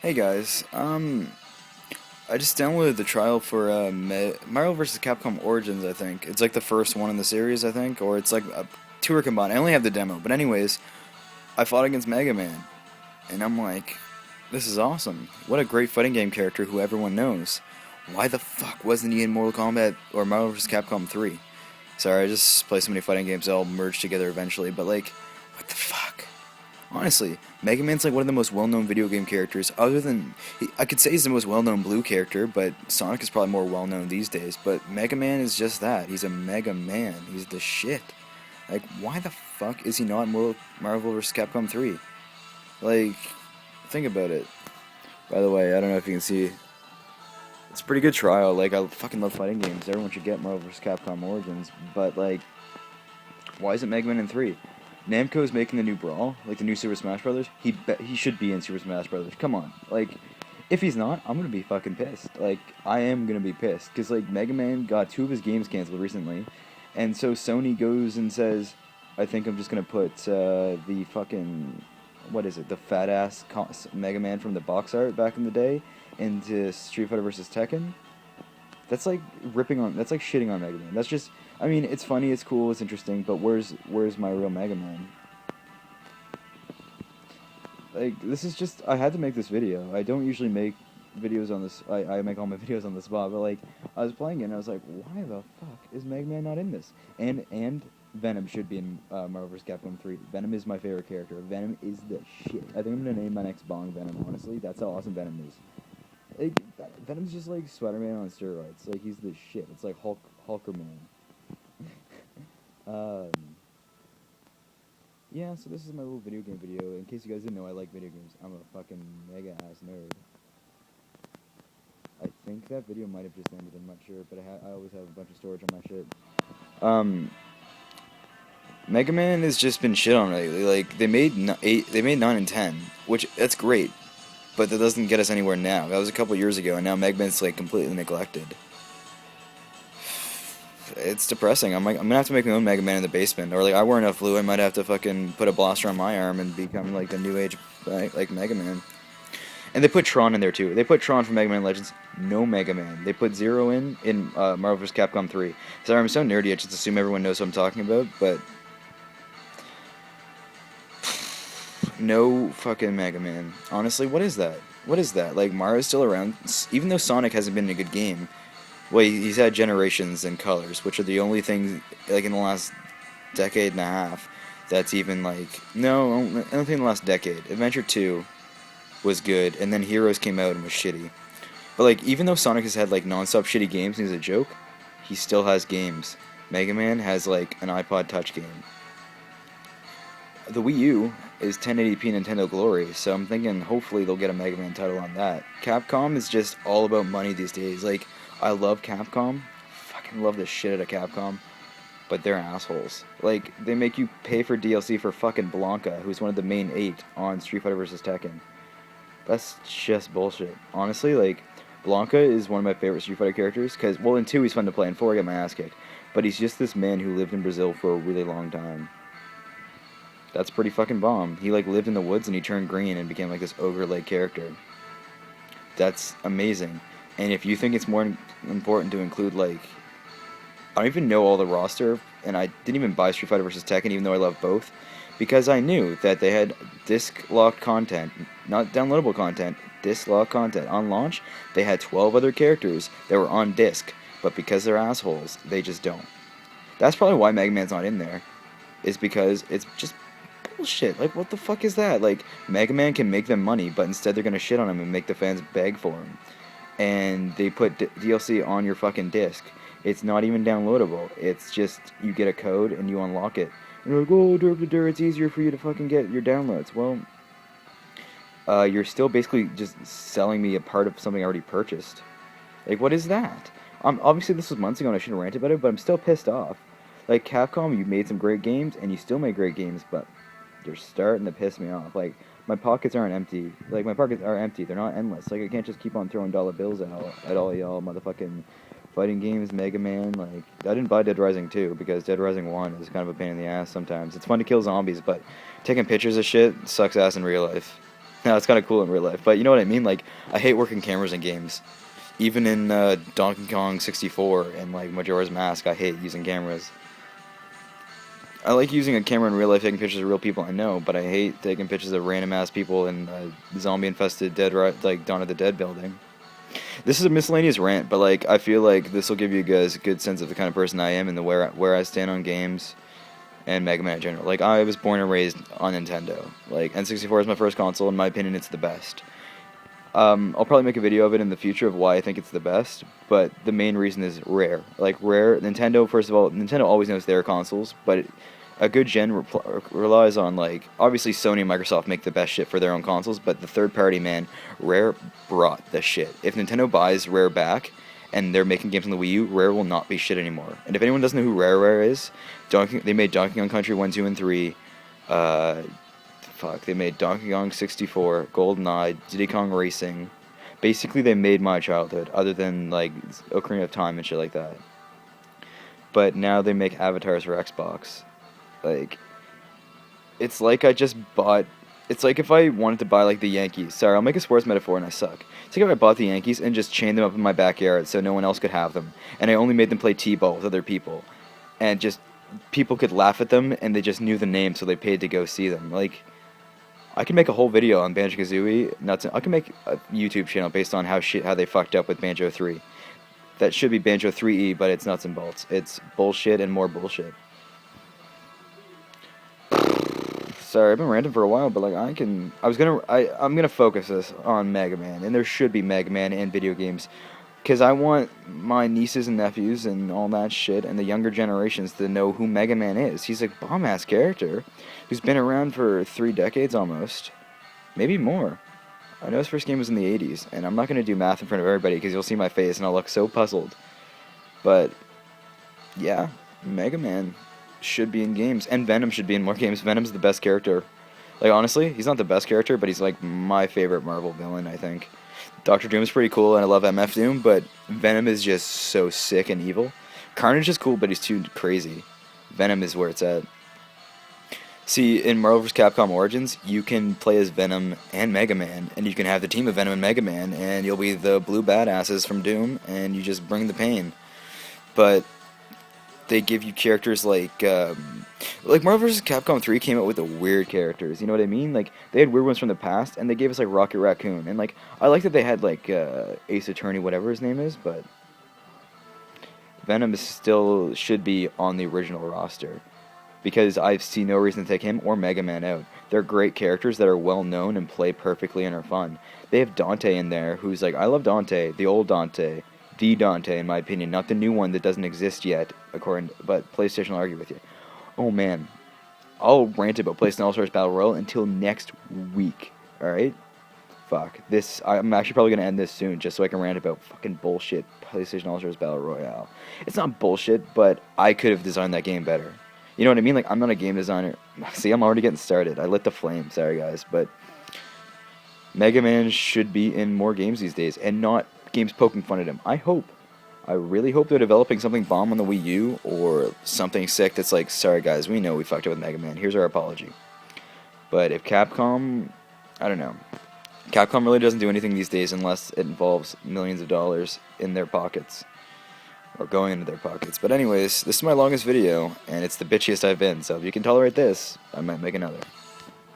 Hey guys, I just downloaded the trial for Mario vs. Capcom Origins. I think it's like the first one in the series. I think, or it's like two are combined. I only have the demo, but anyways, I fought against Mega Man, and I'm like, this is awesome. What a great fighting game character who everyone knows. Why the fuck wasn't he in Mortal Kombat or Mario vs. Capcom 3? Sorry, I just play so many fighting games they all merge together eventually. But like, what the fuck? Honestly, Mega Man's like one of the most well-known video game characters. Other than, I could say he's the most well-known blue character, but Sonic is probably more well-known these days. But Mega Man is just that. He's a Mega Man. He's the shit. Like, why the fuck is he not in Marvel vs. Capcom 3? Like, think about it. By the way, I don't know if you can see. It's a pretty good trial. Like, I fucking love fighting games. Everyone should get Marvel vs. Capcom Origins. But, like, why isn't Mega Man in 3? Namco is making the new Brawl, like the new Super Smash Brothers. He should be in Super Smash Brothers. Come on, like, if he's not, I'm gonna be fucking pissed. Like, I am gonna be pissed because like Mega Man got two of his games canceled recently, and so Sony goes and says, I think I'm just gonna put the fucking what is it, the fat ass Mega Man from the box art back in the day into Street Fighter versus Tekken. That's like ripping on. That's like shitting on Mega Man. That's just. I mean, it's funny, it's cool, it's interesting, but where's my real Mega Man? Like, this is just. I had to make this video. I don't usually make videos on this. I make all my videos on the spot, but like, I was playing it and I was like, why the fuck is Mega Man not in this? And Venom should be in Marvel vs. Capcom 3. Venom is my favorite character. Venom is the shit. I think I'm gonna name my next Bong Venom. Honestly, that's how awesome Venom is. Like, Venom's just like Spider-Man on steroids. Like, he's the shit. It's like Hulkerman. um, yeah, so this is my little video game video. In case you guys didn't know, I like video games. I'm a fucking mega-ass nerd. I think that video might have just ended, I'm not sure, but I always have a bunch of storage on my shit. Um, Mega Man has just been shit on lately. Like, they made 9 and 10, which, that's great. But that doesn't get us anywhere now. That was a couple years ago, and now Mega Man's like completely neglected. It's depressing. I'm gonna have to make my own Mega Man in the basement, or like I wear enough glue, I might have to fucking put a blaster on my arm and become like the new age like Mega Man. And they put Tron in there too. They put Tron from Mega Man Legends. No Mega Man. They put Zero in Marvel vs. Capcom 3. Sorry, I'm so nerdy. I just assume everyone knows what I'm talking about, but no fucking Mega Man. Honestly, what is that? What is that? Like, Mario's still around, even though Sonic hasn't been in a good game. Well, he's had Generations and Colors, which are the only things, like, in the last decade and a half that's even, like... No, I don't think in the last decade. Adventure 2 was good, and then Heroes came out and was shitty. But, like, even though Sonic has had, like, non-stop shitty games and he's a joke, he still has games. Mega Man has, like, an iPod Touch game. The Wii U is 1080p Nintendo Glory, so I'm thinking hopefully they'll get a Mega Man title on that. Capcom is just all about money these days. Like, I love Capcom, fucking love the shit out of Capcom, but they're assholes. Like, they make you pay for DLC for fucking Blanca, who's one of the main 8 on Street Fighter vs. Tekken. That's just bullshit. Honestly, like, Blanca is one of my favorite Street Fighter characters, because, well, in 2 he's fun to play, in 4 I get my ass kicked. But he's just this man who lived in Brazil for a really long time. That's pretty fucking bomb. He like lived in the woods and he turned green and became like this ogre-like character. That's amazing. And if you think it's more important to include like, I don't even know all the roster, and I didn't even buy Street Fighter vs. Tekken even though I love both, because I knew that they had disc-locked content, not downloadable content, disc-locked content. On launch, they had 12 other characters that were on disc, but because they're assholes, they just don't. That's probably why Mega Man's not in there, is because it's just bullshit. Like, what the fuck is that? Like, Mega Man can make them money, but instead they're gonna shit on him and make the fans beg for him. And they put DLC on your fucking disc. It's not even downloadable. It's just, you get a code and you unlock it. And you're like, oh, it's easier for you to fucking get your downloads. Well, you're still basically just selling me a part of something I already purchased. Like, what is that? Obviously, this was months ago and I shouldn't rant about it, but I'm still pissed off. Like, Capcom, you made some great games, and you still make great games, but they're starting to piss me off. Like, my pockets aren't empty. Like, my pockets are empty. They're not endless. Like, I can't just keep on throwing dollar bills out at all y'all motherfucking fighting games, Mega Man. Like, I didn't buy Dead Rising 2 because Dead Rising 1 is kind of a pain in the ass sometimes. It's fun to kill zombies, but taking pictures of shit sucks ass in real life. No, it's kind of cool in real life, but you know what I mean. Like, I hate working cameras in games. Even in Donkey Kong 64 and like Majora's Mask, I hate using cameras. I like using a camera in real life, taking pictures of real people I know, but I hate taking pictures of random ass people in a zombie-infested like Dawn of the Dead building. This is a miscellaneous rant, but like I feel like this will give you guys a good sense of the kind of person I am and the where I stand on games and Mega Man in general. Like I was born and raised on Nintendo. Like N64 is my first console. In my opinion, it's the best. I'll probably make a video of it in the future of why I think it's the best, but the main reason is Rare. Like Rare, Nintendo. First of all, Nintendo always knows their consoles, but a good gen relies on like obviously Sony and Microsoft make the best shit for their own consoles, but the third party man, Rare brought the shit. If Nintendo buys Rare back and they're making games on the Wii U, Rare will not be shit anymore. And if anyone doesn't know who Rare is, they made Donkey Kong Country 1, 2, and 3. They made Donkey Kong 64, GoldenEye, Diddy Kong Racing. Basically, they made my childhood, other than like Ocarina of Time and shit like that. But now they make avatars for Xbox. Like, it's like I just bought. It's like if I wanted to buy like the Yankees. Sorry, I'll make a sports metaphor and I suck. It's like if I bought the Yankees and just chained them up in my backyard so no one else could have them, and I only made them play t-ball with other people, and just people could laugh at them and they just knew the name, so they paid to go see them. Like. I can make a whole video on Banjo-Kazooie. I can make a YouTube channel based on how they fucked up with Banjo 3. That should be Banjo 3E, but it's nuts and bolts. It's bullshit and more bullshit. Sorry, I've been ranting for a while, but like I'm gonna focus this on Mega Man, and there should be Mega Man in video games. Because I want my nieces and nephews and all that shit and the younger generations to know who Mega Man is. He's a bomb-ass character who's been around for 3 decades almost. Maybe more. I know his first game was in the 80s, and I'm not going to do math in front of everybody because you'll see my face and I'll look so puzzled. But, yeah, Mega Man should be in games, and Venom should be in more games. Venom's the best character. Like, honestly, he's not the best character, but he's like my favorite Marvel villain, I think. Doctor Doom is pretty cool, and I love MF Doom, but Venom is just so sick and evil. Carnage is cool, but he's too crazy. Venom is where it's at. See, in Marvel vs. Capcom Origins, you can play as Venom and Mega Man, and you can have the team of Venom and Mega Man, and you'll be the blue badasses from Doom, and you just bring the pain. But they give you characters like Marvel vs. Capcom 3 came out with the weird characters, you know what I mean? Like, they had weird ones from the past, and they gave us, like, Rocket Raccoon, and, like, I like that they had, like, Ace Attorney, whatever his name is, but Venom still should be on the original roster, because I see no reason to take him or Mega Man out. They're great characters that are well-known and play perfectly and are fun. They have Dante in there, who's, like, I love Dante, the old Dante, the Dante, in my opinion, not the new one that doesn't exist yet, but PlayStation will argue with you. Oh man, I'll rant about PlayStation All-Stars Battle Royale until next week, alright? Fuck, I'm actually probably going to end this soon just so I can rant about fucking bullshit PlayStation All-Stars Battle Royale. It's not bullshit, but I could have designed that game better. You know what I mean? Like, I'm not a game designer. See, I'm already getting started. I lit the flame, sorry guys, but Mega Man should be in more games these days, and not games poking fun at him. I really hope they're developing something bomb on the Wii U, or something sick that's like, sorry guys, we know we fucked up with Mega Man, here's our apology. But if Capcom, I don't know. Capcom really doesn't do anything these days unless it involves millions of dollars in their pockets. Or going into their pockets. But anyways, this is my longest video, and it's the bitchiest I've been, so if you can tolerate this, I might make another.